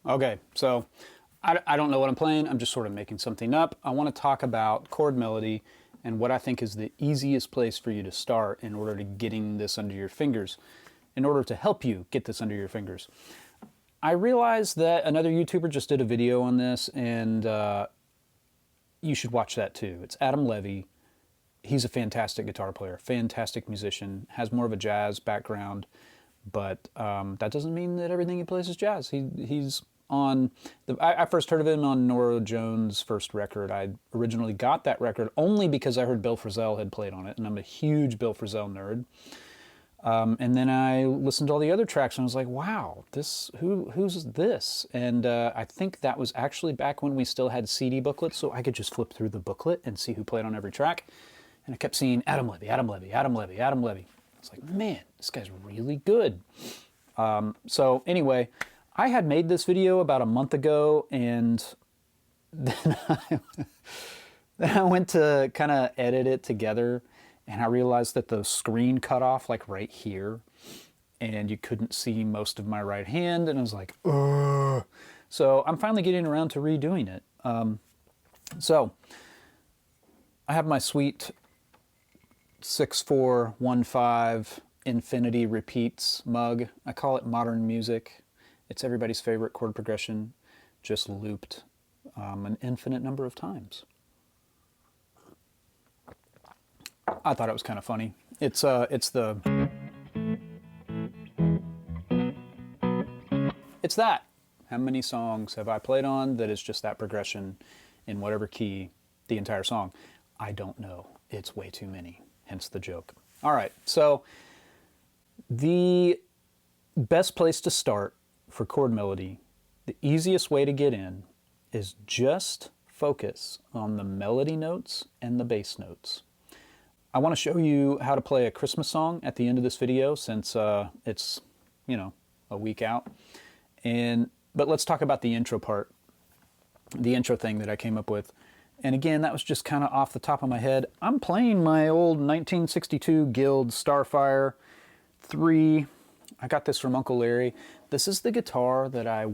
Okay, so I don't know what I'm playing. I'm just sort of making something up. I want to talk about chord melody and what I think is the easiest place for you to start in order to getting this under your fingers, in order to help you get this under your fingers. I realized that another YouTuber just did a video on this, and you should watch that too. It's Adam Levy. He's a fantastic guitar player, fantastic musician, has more of a jazz background, but that doesn't mean that everything he plays is jazz. He's on I first heard of him on Norah Jones' first record. I originally got that record only because I heard Bill Frisell had played on it, and I'm a huge Bill Frisell nerd. And then I listened to all the other tracks, and I was like, wow, who's this? And I think that was actually back when we still had CD booklets, so I could just flip through the booklet and see who played on every track. And I kept seeing Adam Levy, Adam Levy, Adam Levy, Adam Levy. I was like, man, this guy's really good. So anyway, I had made this video about a month ago, and then I went to kind of edit it together, and I realized that the screen cut off like right here, and you couldn't see most of my right hand, and I was like, ugh. So I'm finally getting around to redoing it. So I have my sweet 6415 Infinity Repeats mug. I call it modern music. It's everybody's favorite chord progression, just looped an infinite number of times. I thought it was kind of funny. It's that. How many songs have I played on that is just that progression in whatever key the entire song? I don't know. It's way too many, hence the joke. All right, so the best place to start for chord melody, the easiest way to get in, is just focus on the melody notes and the bass notes. I want to show you how to play a Christmas song at the end of this video, since it's, you know, a week out. But let's talk about the intro part, the intro thing that I came up with. And again, that was just kind of off the top of my head. I'm playing my old 1962 Guild Starfire 3. I got this from Uncle Larry. This is the guitar that I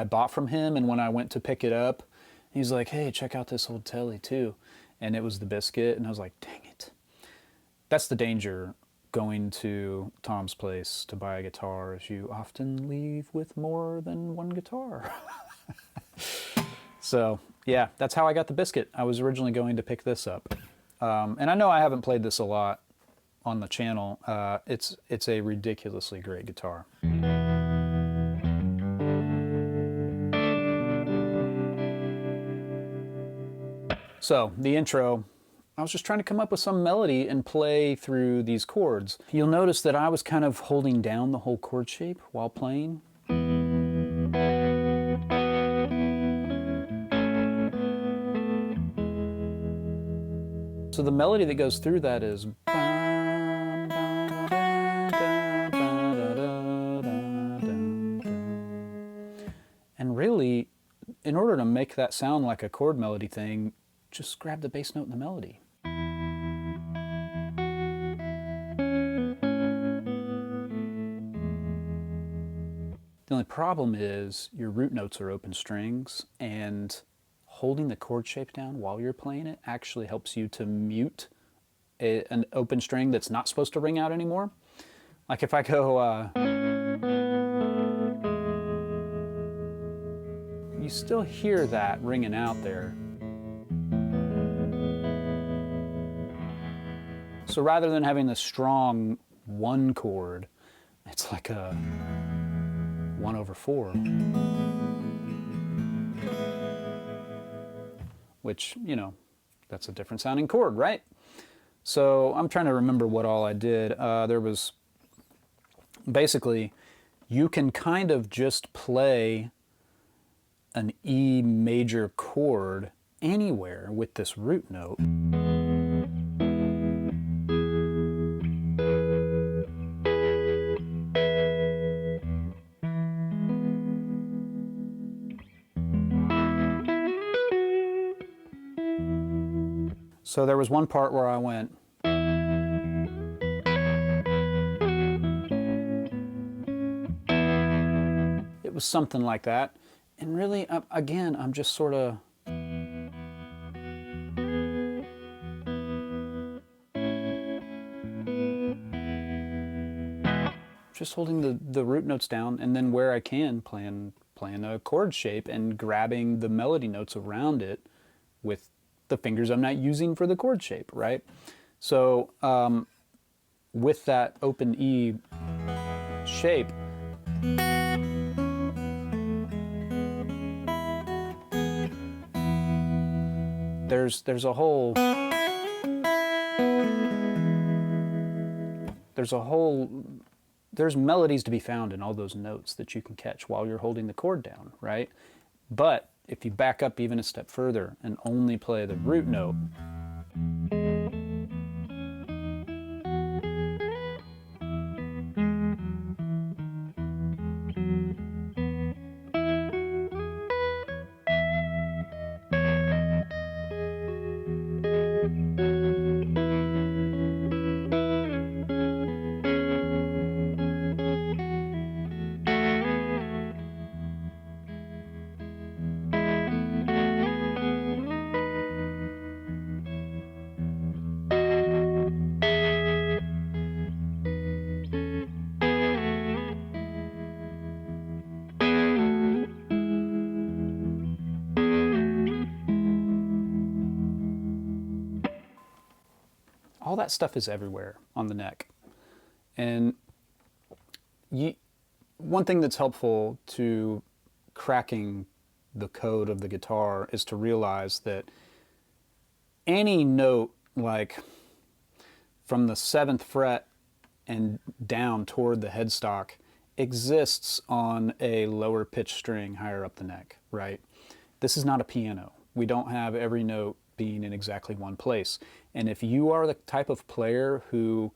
bought from him, and when I went to pick it up, he's like, hey, check out this old Telly too. And it was the Biscuit, and I was like, dang it. That's the danger going to Tom's place to buy a guitar, is you often leave with more than one guitar. So yeah, that's how I got the Biscuit. I was originally going to pick this up. And I know I haven't played this a lot on the channel. It's a ridiculously great guitar. So the intro, I was just trying to come up with some melody and play through these chords. You'll notice that I was kind of holding down the whole chord shape while playing. So the melody that goes through that is, and really, in order to make that sound like a chord melody thing, just grab the bass note in the melody. The only problem is your root notes are open strings, and holding the chord shape down while you're playing it actually helps you to mute an open string that's not supposed to ring out anymore. Like if I go, you still hear that ringing out there. So rather than having the strong one chord, it's like a 1/4. Which, you know, that's a different sounding chord, right? So I'm trying to remember what all I did. There was, basically, you can kind of just play an E major chord anywhere with this root note. So there was one part where I went, was something like that. And really, again, I'm just sort of... just holding the root notes down, and then where I can, playing a chord shape and grabbing the melody notes around it with the fingers I'm not using for the chord shape, right? So with that open E shape, there's a whole there's melodies to be found in all those notes that you can catch while you're holding the chord down, right? But if you back up even a step further and only play the root note, all that stuff is everywhere on the neck. And one thing that's helpful to cracking the code of the guitar is to realize that any note, like from the 7th fret and down toward the headstock, exists on a lower pitch string higher up the neck, right? This is not a piano. We don't have every note being in exactly one place. And if you are the type of player who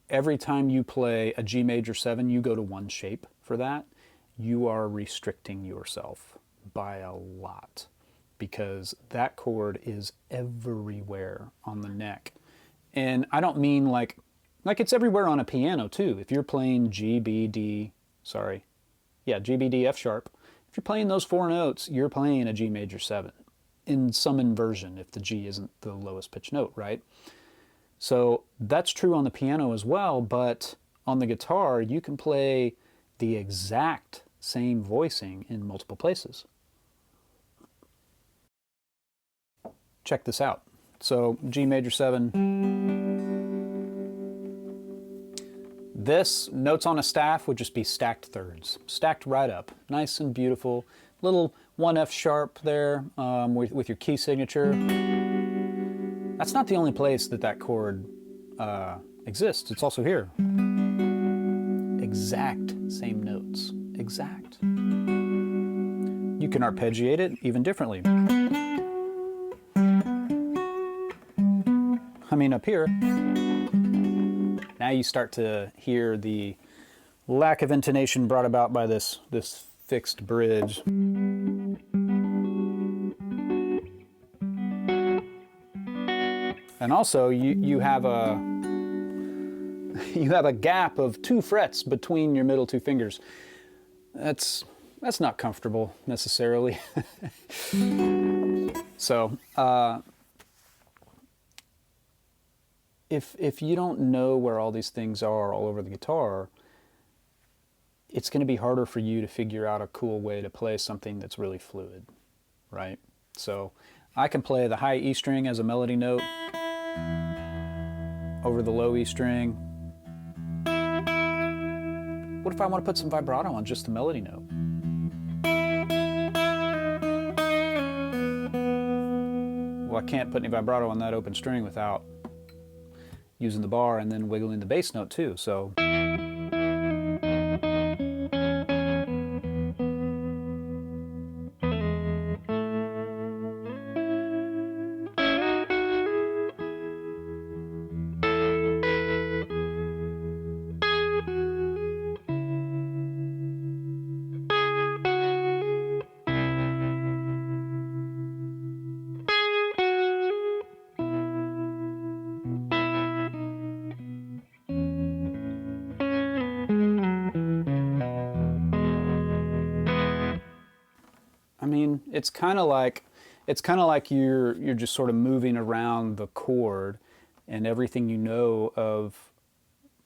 every time you play a G major 7, you go to one shape for that, you are restricting yourself by a lot, because that chord is everywhere on the neck. And I don't mean like it's everywhere on a piano too. If you're playing G, B, D, G, B, D, F sharp, if you're playing those 4 notes, you're playing a G major 7 in some inversion if the G isn't the lowest pitch note, right? So that's true on the piano as well, but on the guitar, you can play the exact same voicing in multiple places. Check this out. So G major 7. This, notes on a staff, would just be stacked thirds, stacked right up, nice and beautiful. Little 1 F sharp there with your key signature. That's not the only place that chord exists. It's also here. Exact same notes, exact. You can arpeggiate it even differently. I mean, up here, now you start to hear the lack of intonation brought about by this fixed bridge. And also, you have a gap of 2 frets between your middle 2 fingers. That's not comfortable necessarily. So if you don't know where all these things are all over the guitar, it's going to be harder for you to figure out a cool way to play something that's really fluid, right? So I can play the high E string as a melody note over the low E string. What if I want to put some vibrato on just the melody note? Well, I can't put any vibrato on that open string without using the bar and then wiggling the bass note too, so. It's kind of like you're just sort of moving around the chord and everything you know of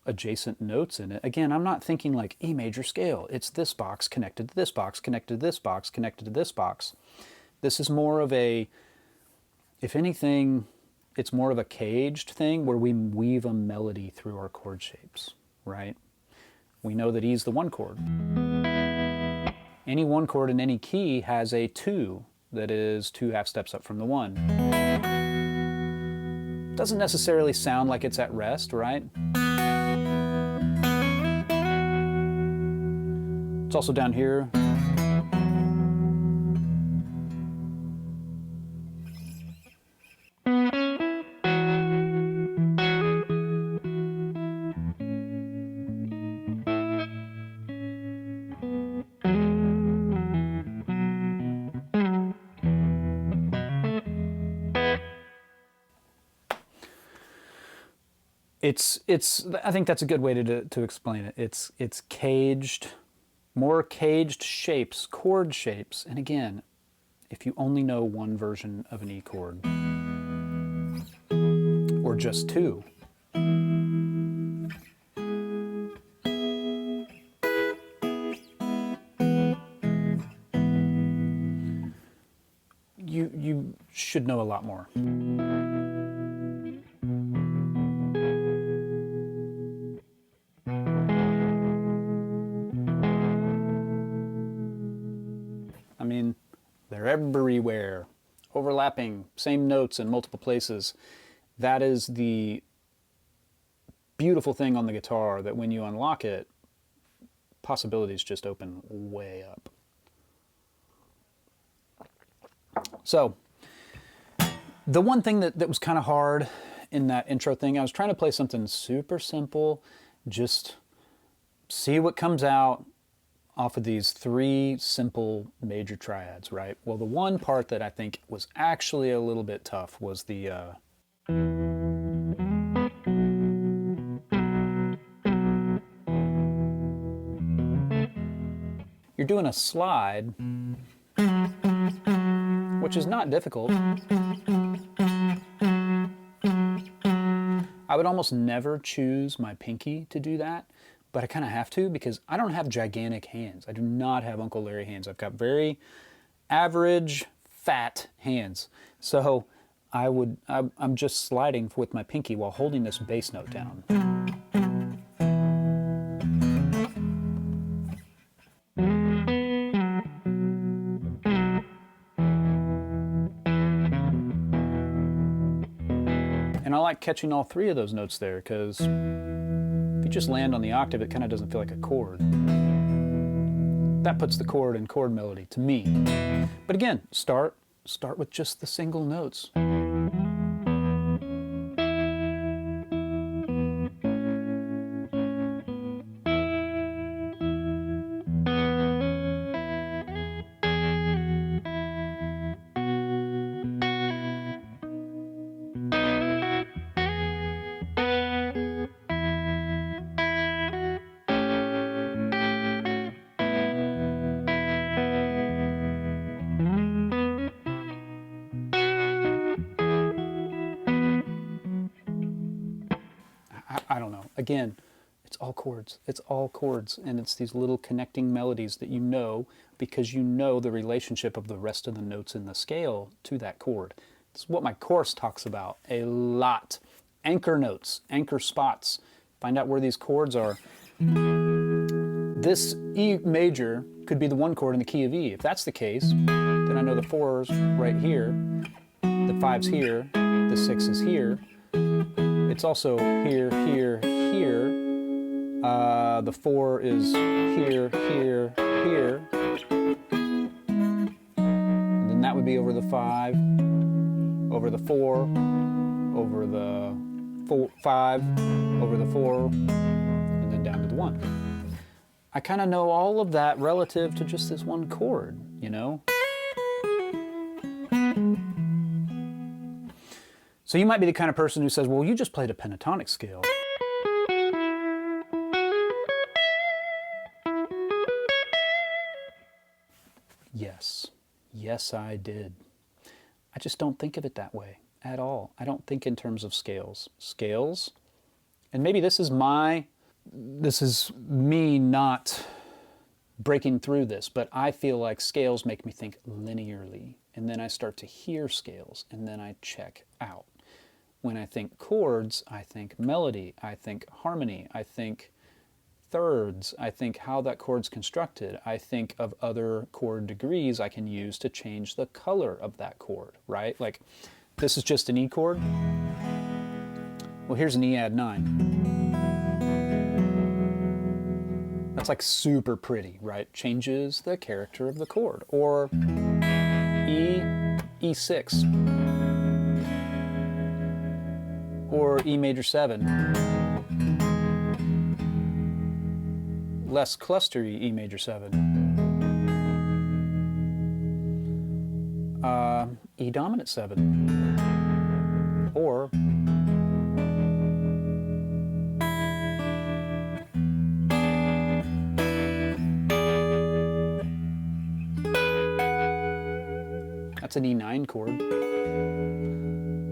adjacent notes in it. Again, I'm not thinking like E major scale. It's this box connected to this box, connected to this box, connected to this box. This is more of a, if anything, it's more of a caged thing where we weave a melody through our chord shapes, right? We know that E's the one chord. Any one chord in any key has a 2 that is 2 half steps up from the 1. Doesn't necessarily sound like it's at rest, right? It's also down here. I think that's a good way to explain it. It's caged, more caged shapes, chord shapes. And again, if you only know one version of an E chord, or just 2, you should know a lot more. I mean, they're everywhere, overlapping, same notes in multiple places. That is the beautiful thing on the guitar, that when you unlock it, possibilities just open way up. So, the one thing that was kind of hard in that intro thing, I was trying to play something super simple, just see what comes out off of these 3 simple major triads, right? Well, the one part that I think was actually a little bit tough was the you're doing a slide, which is not difficult. I would almost never choose my pinky to do that, but I kind of have to because I don't have gigantic hands. I do not have Uncle Larry hands. I've got very average, fat hands. So I'm just sliding with my pinky while holding this bass note down. And I like catching all 3 of those notes there, because if you just land on the octave, it kind of doesn't feel like a chord. That puts the chord in chord melody to me. But again, start with just the single notes. I don't know. Again, it's all chords. It's all chords, and it's these little connecting melodies that you know because you know the relationship of the rest of the notes in the scale to that chord. This is what my course talks about a lot. Anchor notes, anchor spots. Find out where these chords are. This E major could be the 1 chord in the key of E. If that's the case, then I know the 4's right here, the 5's here, the 6 is here. It's also here, here, here. The 4 is here, here, here. And then that would be over the 5, over the 4, over the 5, over the 4, and then down to the 1. I kind of know all of that relative to just this 1 chord, you know? So you might be the kind of person who says, well, you just played a pentatonic scale. Yes. Yes, I did. I just don't think of it that way at all. I don't think in terms of scales. Scales, and maybe this is me not breaking through this, but I feel like scales make me think linearly, and then I start to hear scales, and then I check out. When I think chords, I think melody, I think harmony, I think thirds, I think how that chord's constructed, I think of other chord degrees I can use to change the color of that chord, right? Like, this is just an E chord. Well, here's an E add 9. That's like super pretty, right? Changes the character of the chord. Or E, E6. Or E major 7. Less clustery E major 7. E dominant 7. Or that's an E9 chord.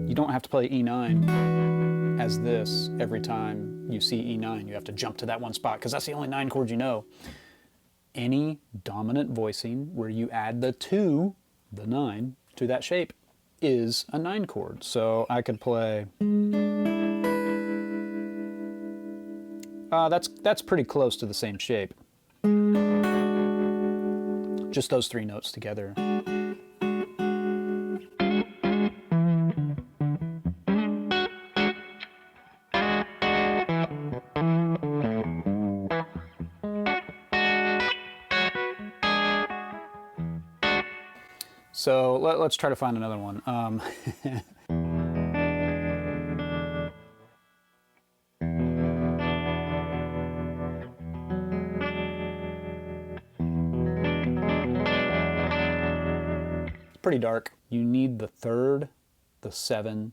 You don't have to play E9 as this every time you see E9. You have to jump to that one spot because that's the only 9 chord you know. Any dominant voicing where you add the 2, the 9, to that shape is a 9 chord. So I could play... that's pretty close to the same shape. Just those 3 notes together. So let's try to find another one. It's pretty dark. You need the 3rd, the 7,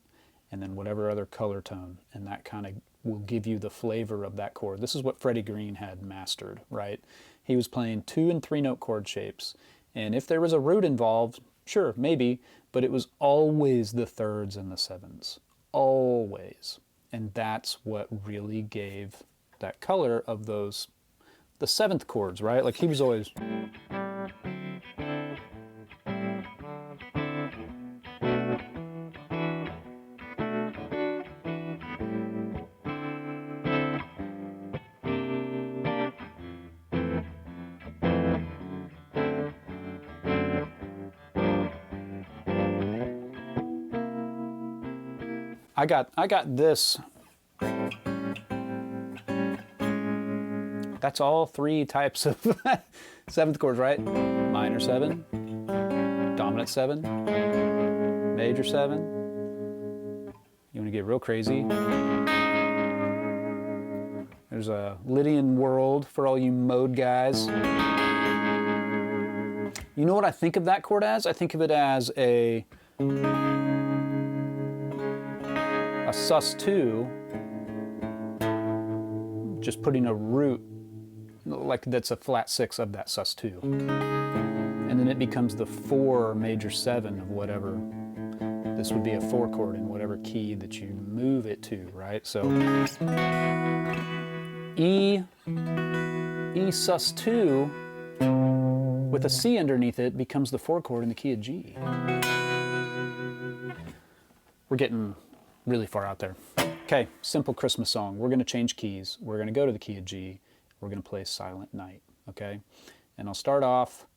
and then whatever other color tone, and that kind of will give you the flavor of that chord. This is what Freddie Greene had mastered, right? He was playing 2 and 3 note chord shapes, and if there was a root involved, sure, maybe, but it was always the 3rds and the 7s. Always. And that's what really gave that color of those, the 7th chords, right? Like he was always... I got this. That's all 3 types of 7th chords, right? Minor 7, dominant 7, major 7. You want to get real crazy? There's a Lydian world for all you mode guys. You know what I think of that chord as? I think of it as a sus2, just putting a root, like that's a flat 6 of that sus2. And then it becomes the 4 major 7 of whatever. This would be a 4 chord in whatever key that you move it to, right? So E sus2 with a C underneath it becomes the 4 chord in the key of G. We're getting really far out there. Okay, simple Christmas song. We're going to change keys. We're going to go to the key of G. We're going to play Silent Night, okay? And I'll start off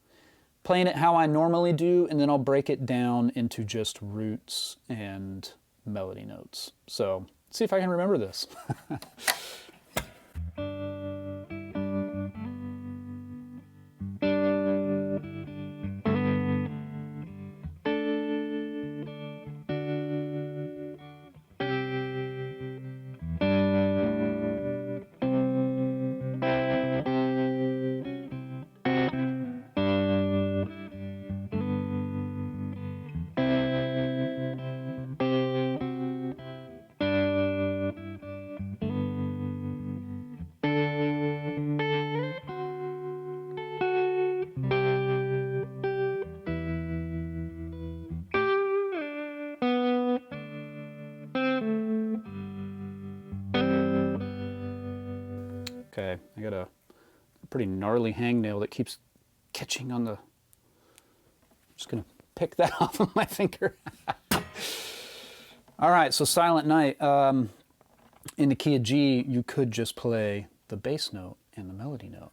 playing it how I normally do, and then I'll break it down into just roots and melody notes. So, let's see if I can remember this. Okay, I got a pretty gnarly hangnail that keeps catching on the... I'm just gonna pick that off of my finger. All right, so Silent Night. In the key of G, you could just play the bass note and the melody note.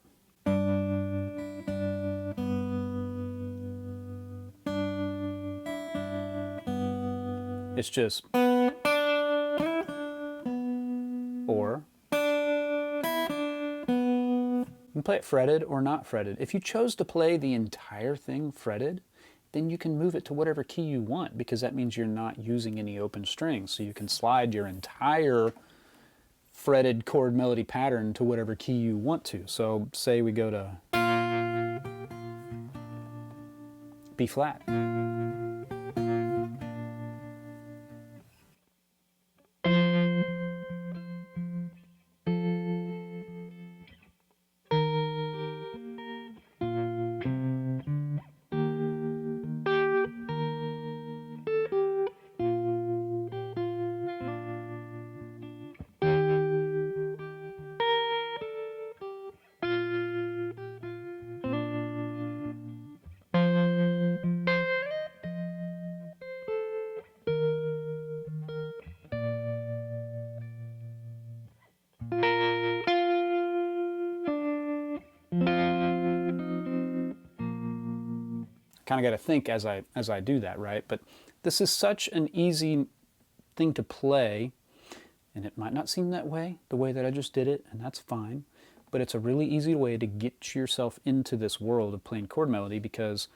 It's just... Or you can play it fretted or not fretted. If you chose to play the entire thing fretted, then you can move it to whatever key you want, because that means you're not using any open strings. So you can slide your entire fretted chord melody pattern to whatever key you want to. So say we go to B flat. Kind of got to think as I do that, right? But this is such an easy thing to play, and it might not seem that way, the way that I just did it, and that's fine. But it's a really easy way to get yourself into this world of playing chord melody, because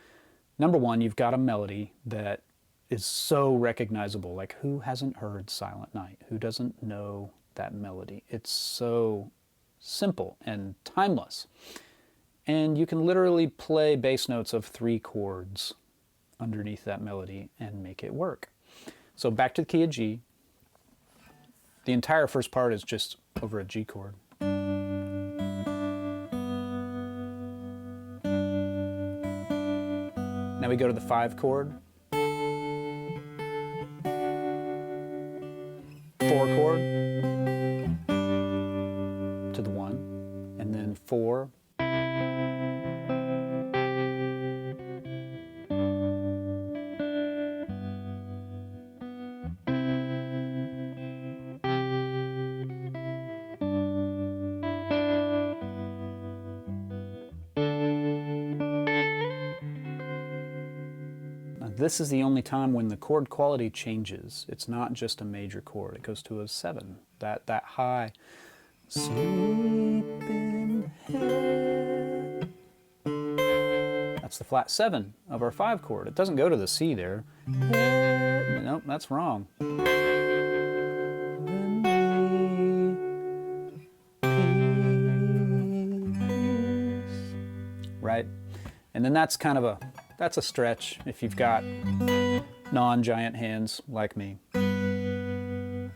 number one, you've got a melody that is so recognizable. Like, who hasn't heard Silent Night? Who doesn't know that melody? It's so simple and timeless. And you can literally play bass notes of 3 chords underneath that melody and make it work. So back to the key of G. The entire first part is just over a G chord. Now we go to the 5 chord, 4 chord, to the 1, and then 4, this is the only time when the chord quality changes. It's not just a major chord. It goes to a 7. That high sleeping head. That's the flat 7 of our 5 chord. It doesn't go to the C there. Nope, that's wrong. Right? And then that's kind of that's a stretch if you've got non-giant hands like me. And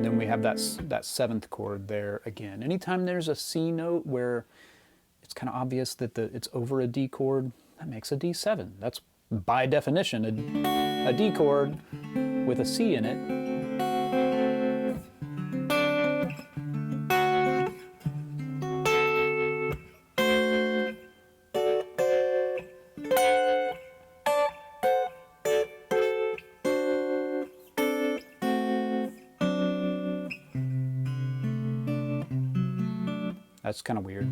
then we have that 7th chord there again. Anytime there's a C note where it's kind of obvious that it's over a D chord, that makes a D7. That's by definition a D chord with a C in it. That's kind of weird.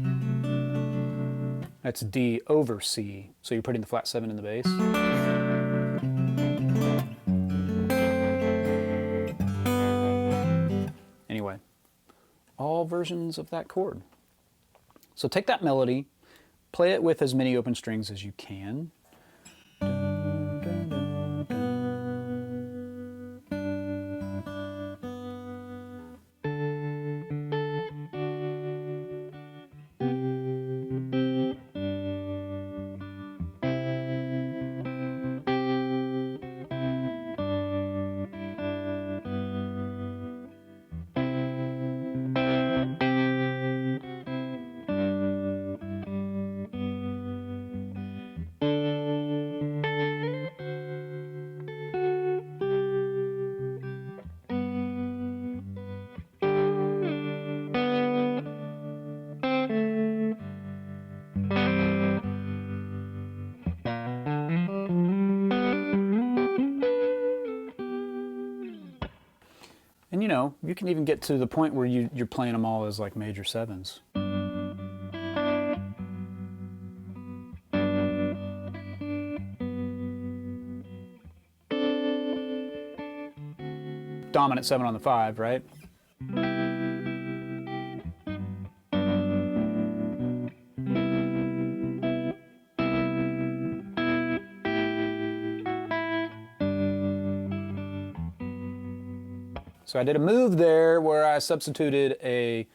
That's D over C. So you're putting the flat 7 in the bass. Anyway, all versions of that chord. So take that melody, play it with as many open strings as you can. know, you can even get to the point where you're playing them all as like major sevens. Dominant 7 on the 5, right? So I did a move there where I substituted a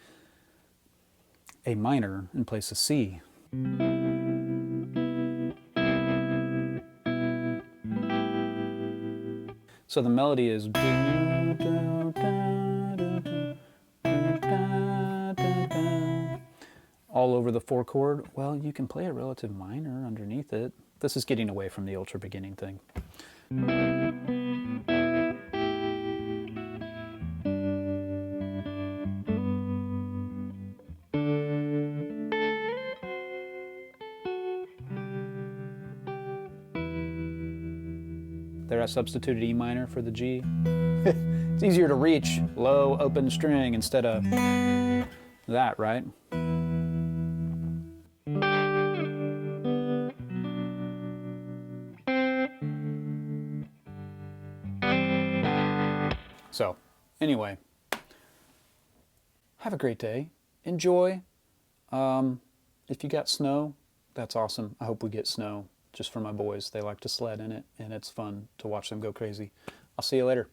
minor in place of C. So the melody is all over the 4 chord. Well, you can play a relative minor underneath it. This is getting away from the ultra beginning thing. There I substituted E minor for the G. It's easier to reach low open string instead of that, right? So, anyway, have a great day. Enjoy. If you got snow, that's awesome. I hope we get snow just for my boys. They like to sled in it, and it's fun to watch them go crazy. I'll see you later.